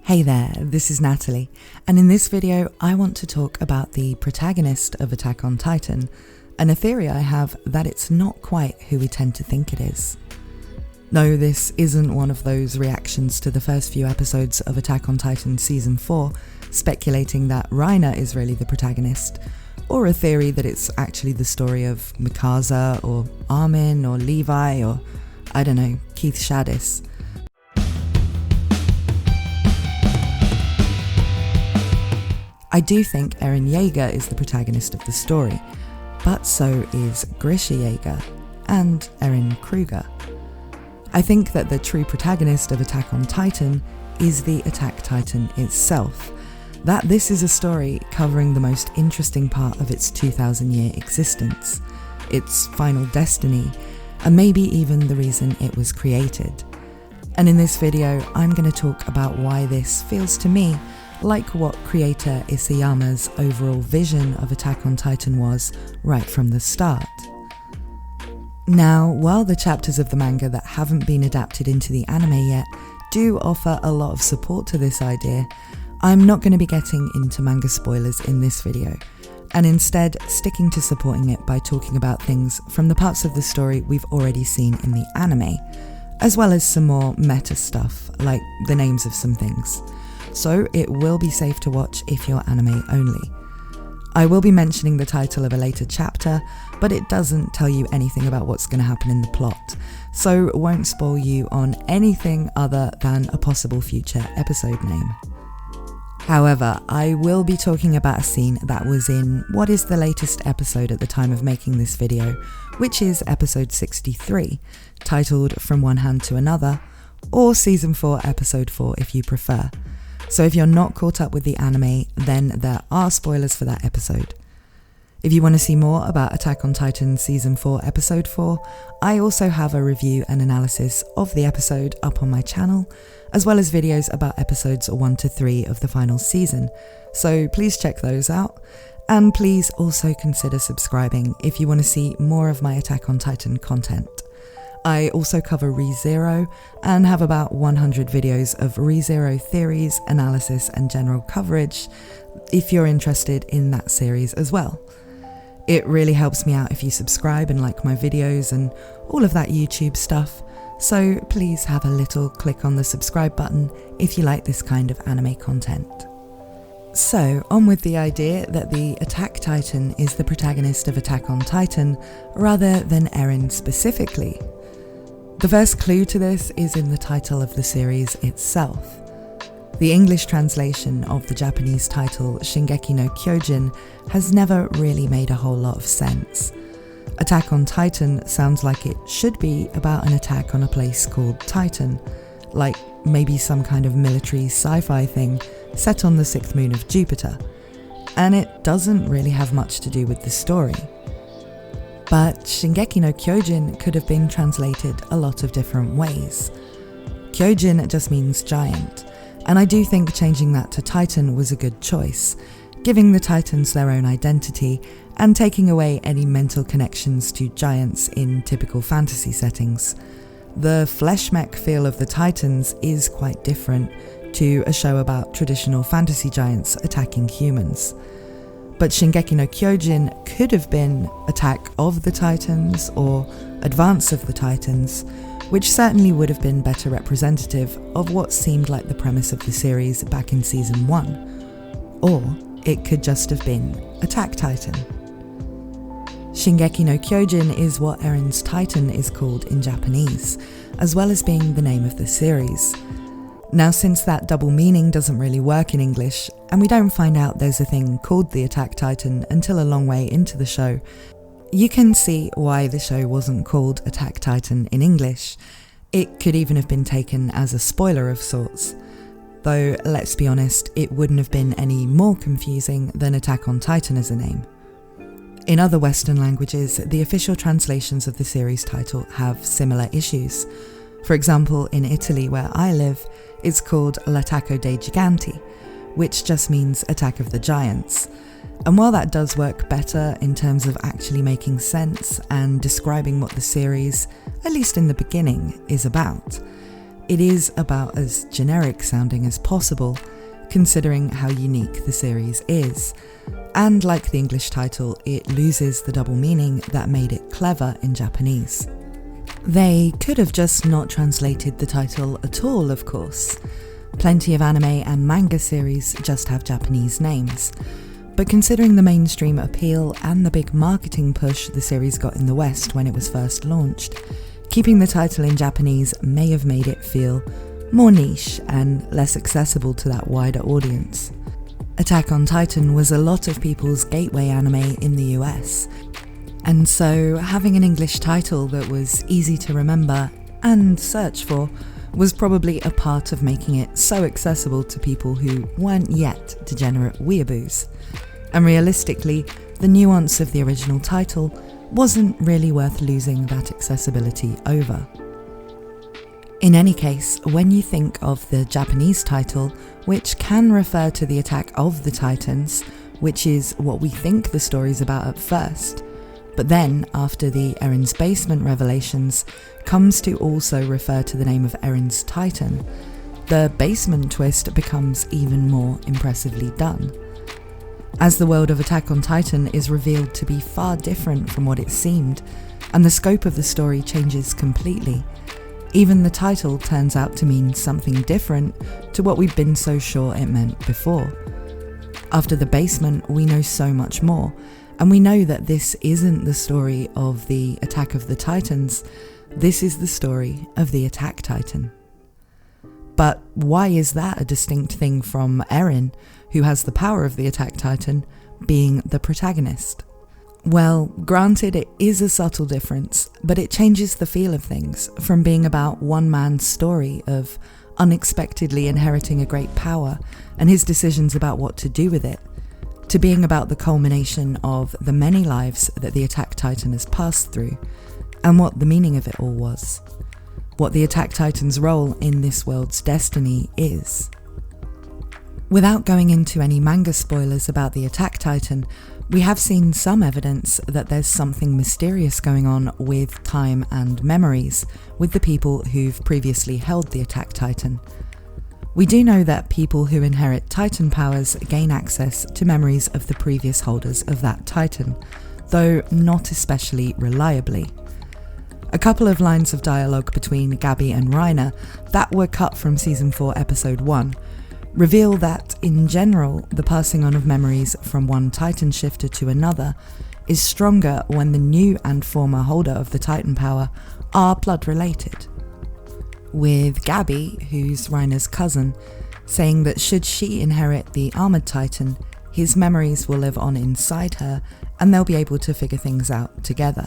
Hey there, this is Natalie, and in this video I want to talk about the protagonist of Attack on Titan, and a theory I have that it's not quite who we tend to think it is. No, this isn't one of those reactions to the first few episodes of Attack on Titan Season 4, speculating that Reiner is really the protagonist, or a theory that it's actually the story of Mikasa, or Armin, or Levi, or, I don't know, Keith Shadis. I do think Eren Jaeger is the protagonist of the story, but so is Grisha Jaeger and Eren Kruger. I think that the true protagonist of Attack on Titan is the Attack Titan itself, that this is a story covering the most interesting part of its 2,000-year existence, its final destiny, and maybe even the reason it was created. And in this video, I'm going to talk about why this feels to me like what creator Isayama's overall vision of Attack on Titan was right from the start. Now, while the chapters of the manga that haven't been adapted into the anime yet do offer a lot of support to this idea, I'm not going to be getting into manga spoilers in this video, and instead sticking to supporting it by talking about things from the parts of the story we've already seen in the anime, as well as some more meta stuff, like the names of some things. So it will be safe to watch if you're anime only. I will be mentioning the title of a later chapter, but it doesn't tell you anything about what's going to happen in the plot, so won't spoil you on anything other than a possible future episode name. However, I will be talking about a scene that was in what is the latest episode at the time of making this video, which is episode 63, titled From One Hand to Another, or Season 4 episode 4 if you prefer. So if you're not caught up with the anime, then there are spoilers for that episode. If you want to see more about Attack on Titan Season 4 Episode 4, I also have a review and analysis of the episode up on my channel, as well as videos about episodes 1 to 3 of the final season, so please check those out, and please also consider subscribing if you want to see more of my Attack on Titan content. I also cover ReZero and have about 100 videos of ReZero theories, analysis and general coverage if you're interested in that series as well. It really helps me out if you subscribe and like my videos and all of that YouTube stuff, so please have a little click on the subscribe button if you like this kind of anime content. So, on with the idea that the Attack Titan is the protagonist of Attack on Titan rather than Eren specifically. The first clue to this is in the title of the series itself. The English translation of the Japanese title Shingeki no Kyojin has never really made a whole lot of sense. Attack on Titan sounds like it should be about an attack on a place called Titan, like maybe some kind of military sci-fi thing set on the 6th moon of Jupiter, and it doesn't really have much to do with the story. But Shingeki no Kyojin could have been translated a lot of different ways. Kyoujin just means giant, and I do think changing that to Titan was a good choice, giving the Titans their own identity and taking away any mental connections to giants in typical fantasy settings. The flesh mech feel of the Titans is quite different to a show about traditional fantasy giants attacking humans. But Shingeki no Kyojin could have been Attack of the Titans or Advance of the Titans, which certainly would have been better representative of what seemed like the premise of the series back in Season 1. Or it could just have been Attack Titan. Shingeki no Kyojin is what Eren's Titan is called in Japanese, as well as being the name of the series. Now, since that double meaning doesn't really work in English, and we don't find out there's a thing called the Attack Titan until a long way into the show, you can see why the show wasn't called Attack Titan in English. It could even have been taken as a spoiler of sorts. Though, let's be honest, it wouldn't have been any more confusing than Attack on Titan as a name. In other Western languages, the official translations of the series title have similar issues. For example, in Italy, where I live, it's called L'attacco dei giganti, which just means Attack of the Giants. And while that does work better in terms of actually making sense and describing what the series, at least in the beginning, is about, it is about as generic sounding as possible, considering how unique the series is. And like the English title, it loses the double meaning that made it clever in Japanese. They could have just not translated the title at all, of course. Plenty of anime and manga series just have Japanese names. But considering the mainstream appeal and the big marketing push the series got in the West when it was first launched, keeping the title in Japanese may have made it feel more niche and less accessible to that wider audience. Attack on Titan was a lot of people's gateway anime in the US, and so having an English title that was easy to remember and search for was probably a part of making it so accessible to people who weren't yet degenerate weeaboos. And realistically, the nuance of the original title wasn't really worth losing that accessibility over. In any case, when you think of the Japanese title, which can refer to the attack of the Titans, which is what we think the story's about at first, but then, after the Eren's basement revelations, comes to also refer to the name of Eren's Titan, the basement twist becomes even more impressively done. As the world of Attack on Titan is revealed to be far different from what it seemed, and the scope of the story changes completely, even the title turns out to mean something different to what we've been so sure it meant before. After the basement, we know so much more, and we know that this isn't the story of the Attack of the Titans, this is the story of the Attack Titan. But why is that a distinct thing from Eren, who has the power of the Attack Titan, being the protagonist? Well, granted it is a subtle difference, but it changes the feel of things, from being about one man's story of unexpectedly inheriting a great power and his decisions about what to do with it, to being about the culmination of the many lives that the Attack Titan has passed through, and what the meaning of it all was. What the Attack Titan's role in this world's destiny is. Without going into any manga spoilers about the Attack Titan, we have seen some evidence that there's something mysterious going on with time and memories with the people who've previously held the Attack Titan. We do know that people who inherit Titan powers gain access to memories of the previous holders of that Titan, though not especially reliably. A couple of lines of dialogue between Gabi and Reiner that were cut from Season 4 Episode 1 reveal that, in general, the passing on of memories from one Titan shifter to another is stronger when the new and former holder of the Titan power are blood-related. With Gabi, who's Reiner's cousin, saying that should she inherit the Armored Titan, his memories will live on inside her and they'll be able to figure things out together.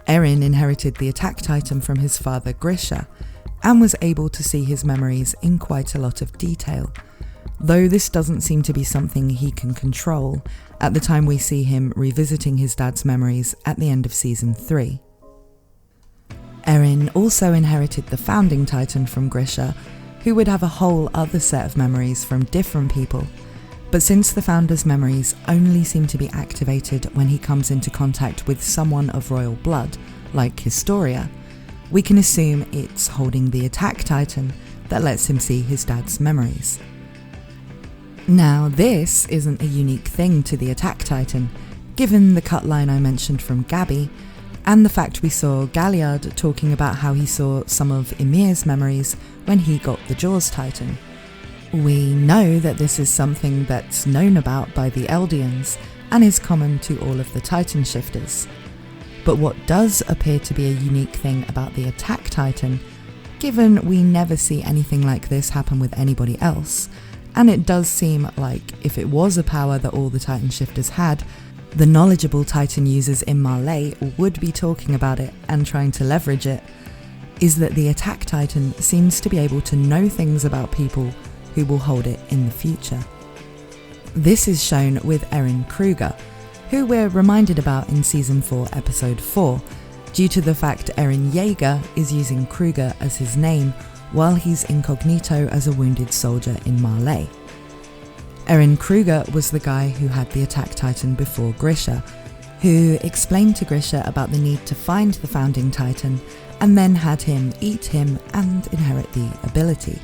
Eren inherited the Attack Titan from his father Grisha, and was able to see his memories in quite a lot of detail, though this doesn't seem to be something he can control at the time we see him revisiting his dad's memories at the end of Season 3. Eren also inherited the Founding Titan from Grisha, who would have a whole other set of memories from different people, but since the Founder's memories only seem to be activated when he comes into contact with someone of royal blood, like Historia, we can assume it's holding the Attack Titan that lets him see his dad's memories. Now, this isn't a unique thing to the Attack Titan, given the cut line I mentioned from Gabi, and the fact we saw Galliard talking about how he saw some of Ymir's memories when he got the Jaws Titan. We know that this is something that's known about by the Eldians and is common to all of the Titan shifters. But what does appear to be a unique thing about the Attack Titan, given we never see anything like this happen with anybody else, and it does seem like if it was a power that all the Titan shifters had, the knowledgeable Titan users in Marley would be talking about it and trying to leverage it, is that the Attack Titan seems to be able to know things about people who will hold it in the future. This is shown with Eren Kruger, who we're reminded about in Season 4 Episode 4, due to the fact Eren Jaeger is using Kruger as his name while he's incognito as a wounded soldier in Marley. Eren Kruger was the guy who had the Attack Titan before Grisha, who explained to Grisha about the need to find the Founding Titan and then had him eat him and inherit the ability.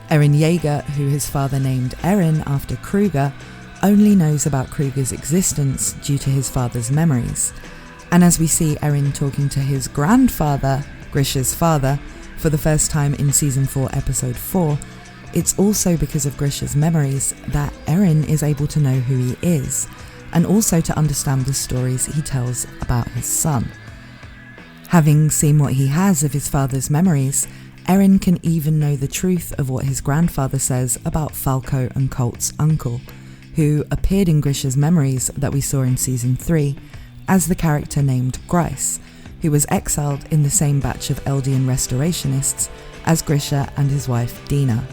Eren Jaeger, who his father named Eren after Kruger, only knows about Kruger's existence due to his father's memories. And as we see Eren talking to his grandfather, Grisha's father, for the first time in Season 4, Episode 4, it's also because of Grisha's memories that Eren is able to know who he is, and also to understand the stories he tells about his son. Having seen what he has of his father's memories, Eren can even know the truth of what his grandfather says about Falco and Colt's uncle, who appeared in Grisha's memories that we saw in Season 3 as the character named Grice, who was exiled in the same batch of Eldian restorationists as Grisha and his wife Dina.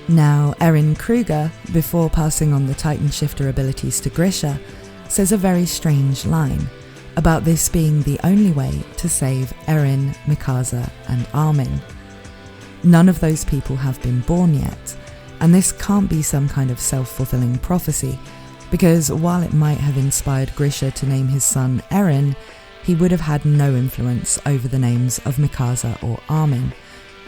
Now, Eren Kruger, before passing on the Titan Shifter abilities to Grisha, says a very strange line about this being the only way to save Eren, Mikasa and Armin. None of those people have been born yet, and this can't be some kind of self-fulfilling prophecy, because while it might have inspired Grisha to name his son Eren, he would have had no influence over the names of Mikasa or Armin,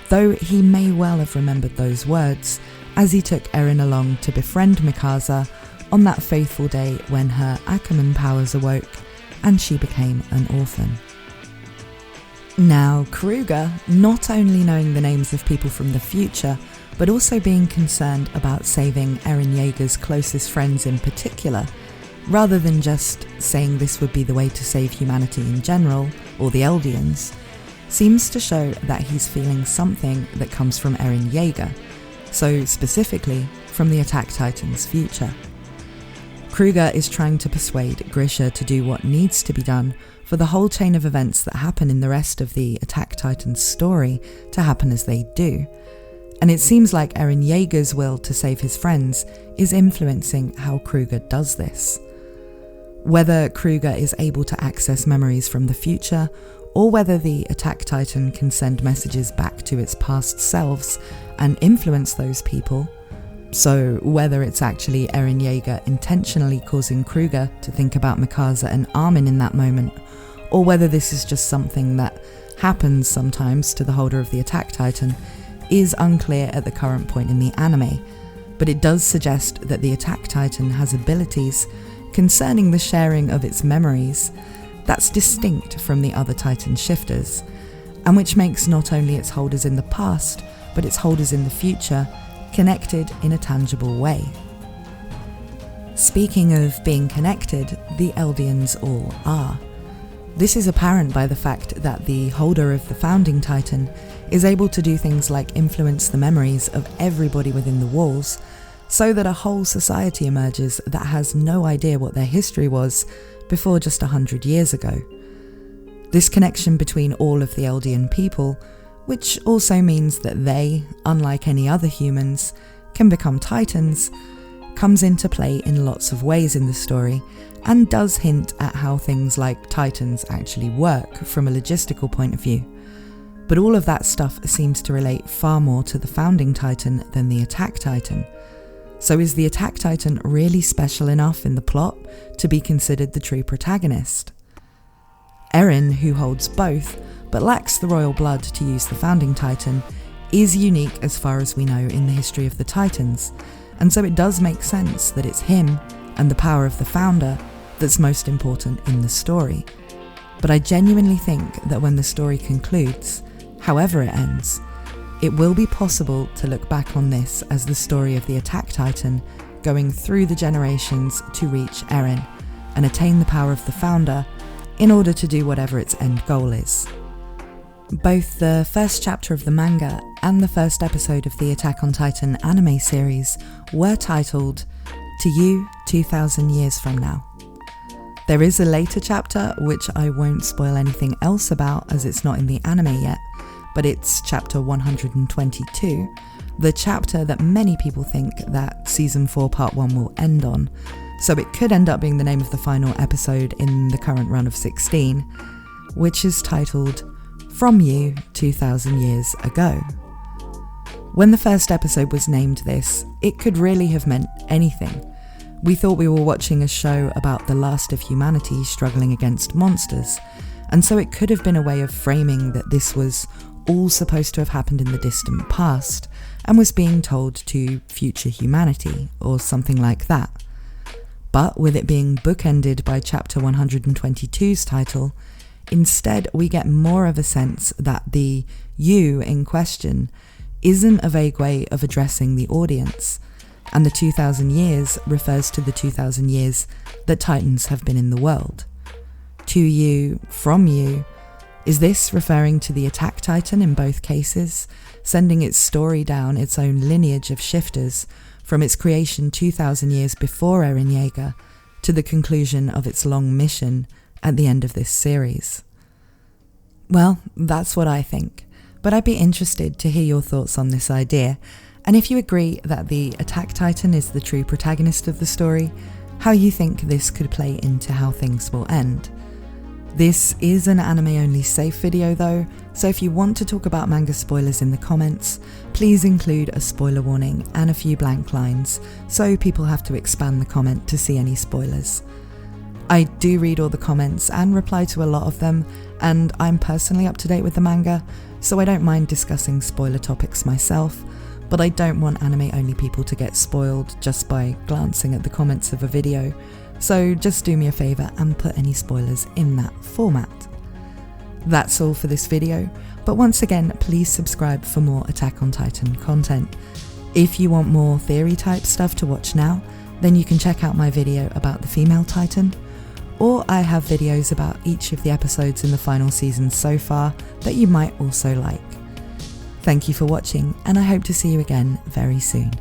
though he may well have remembered those words as he took Eren along to befriend Mikasa on that fateful day when her Ackerman powers awoke and she became an orphan. Now, Kruger, not only knowing the names of people from the future, but also being concerned about saving Eren Jaeger's closest friends in particular, rather than just saying this would be the way to save humanity in general, or the Eldians, seems to show that he's feeling something that comes from Eren Jaeger, so specifically from the Attack Titan's future. Kruger is trying to persuade Grisha to do what needs to be done for the whole chain of events that happen in the rest of the Attack Titan's story to happen as they do, and it seems like Eren Jaeger's will to save his friends is influencing how Kruger does this. Whether Kruger is able to access memories from the future, or whether the Attack Titan can send messages back to its past selves and influence those people, so whether it's actually Eren Jaeger intentionally causing Kruger to think about Mikasa and Armin in that moment, or whether this is just something that happens sometimes to the holder of the Attack Titan, is unclear at the current point in the anime, but it does suggest that the Attack Titan has abilities concerning the sharing of its memories that's distinct from the other Titan shifters, and which makes not only its holders in the past, but its holders in the future connected in a tangible way. Speaking of being connected, the Eldians all are. This is apparent by the fact that the holder of the founding Titan is able to do things like influence the memories of everybody within the walls, so that a whole society emerges that has no idea what their history was before just 100 years ago. This connection between all of the Eldian people, which also means that they, unlike any other humans, can become Titans, comes into play in lots of ways in the story, and does hint at how things like Titans actually work from a logistical point of view. But all of that stuff seems to relate far more to the founding Titan than the Attack Titan. So is the Attack Titan really special enough in the plot to be considered the true protagonist? Eren, who holds both, but lacks the royal blood to use the founding Titan, is unique as far as we know in the history of the Titans, and so it does make sense that it's him and the power of the founder that's most important in the story. But I genuinely think that when the story concludes, however it ends, it will be possible to look back on this as the story of the Attack Titan going through the generations to reach Eren and attain the power of the founder in order to do whatever its end goal is. Both the first chapter of the manga and the first episode of the Attack on Titan anime series were titled To You 2000 Years From Now. There is a later chapter which I won't spoil anything else about as it's not in the anime yet, but it's chapter 122, the chapter that many people think that season 4 part 1 will end on, so it could end up being the name of the final episode in the current run of 16, which is titled From You 2000 Years Ago. When the first episode was named this, it could really have meant anything. We thought we were watching a show about the last of humanity struggling against monsters, and so it could have been a way of framing that this was all supposed to have happened in the distant past and was being told to future humanity, or something like that. But with it being bookended by chapter 122's title, instead we get more of a sense that the you in question isn't a vague way of addressing the audience, and the 2000 years refers to the 2000 years that Titans have been in the world. To you, from you, is this referring to the Attack Titan in both cases, sending its story down its own lineage of shifters from its creation 2000 years before Eren Jaeger to the conclusion of its long mission at the end of this series? Well, that's what I think, but I'd be interested to hear your thoughts on this idea, and if you agree that the Attack Titan is the true protagonist of the story, how you think this could play into how things will end. This is an anime-only safe video though, so if you want to talk about manga spoilers in the comments, please include a spoiler warning and a few blank lines, so people have to expand the comment to see any spoilers. I do read all the comments and reply to a lot of them, and I'm personally up to date with the manga, so I don't mind discussing spoiler topics myself, but I don't want anime-only people to get spoiled just by glancing at the comments of a video, so just do me a favour and put any spoilers in that format. That's all for this video, but once again, please subscribe for more Attack on Titan content. If you want more theory type stuff to watch now, then you can check out my video about the female Titan, or I have videos about each of the episodes in the final season so far that you might also like. Thank you for watching, and I hope to see you again very soon.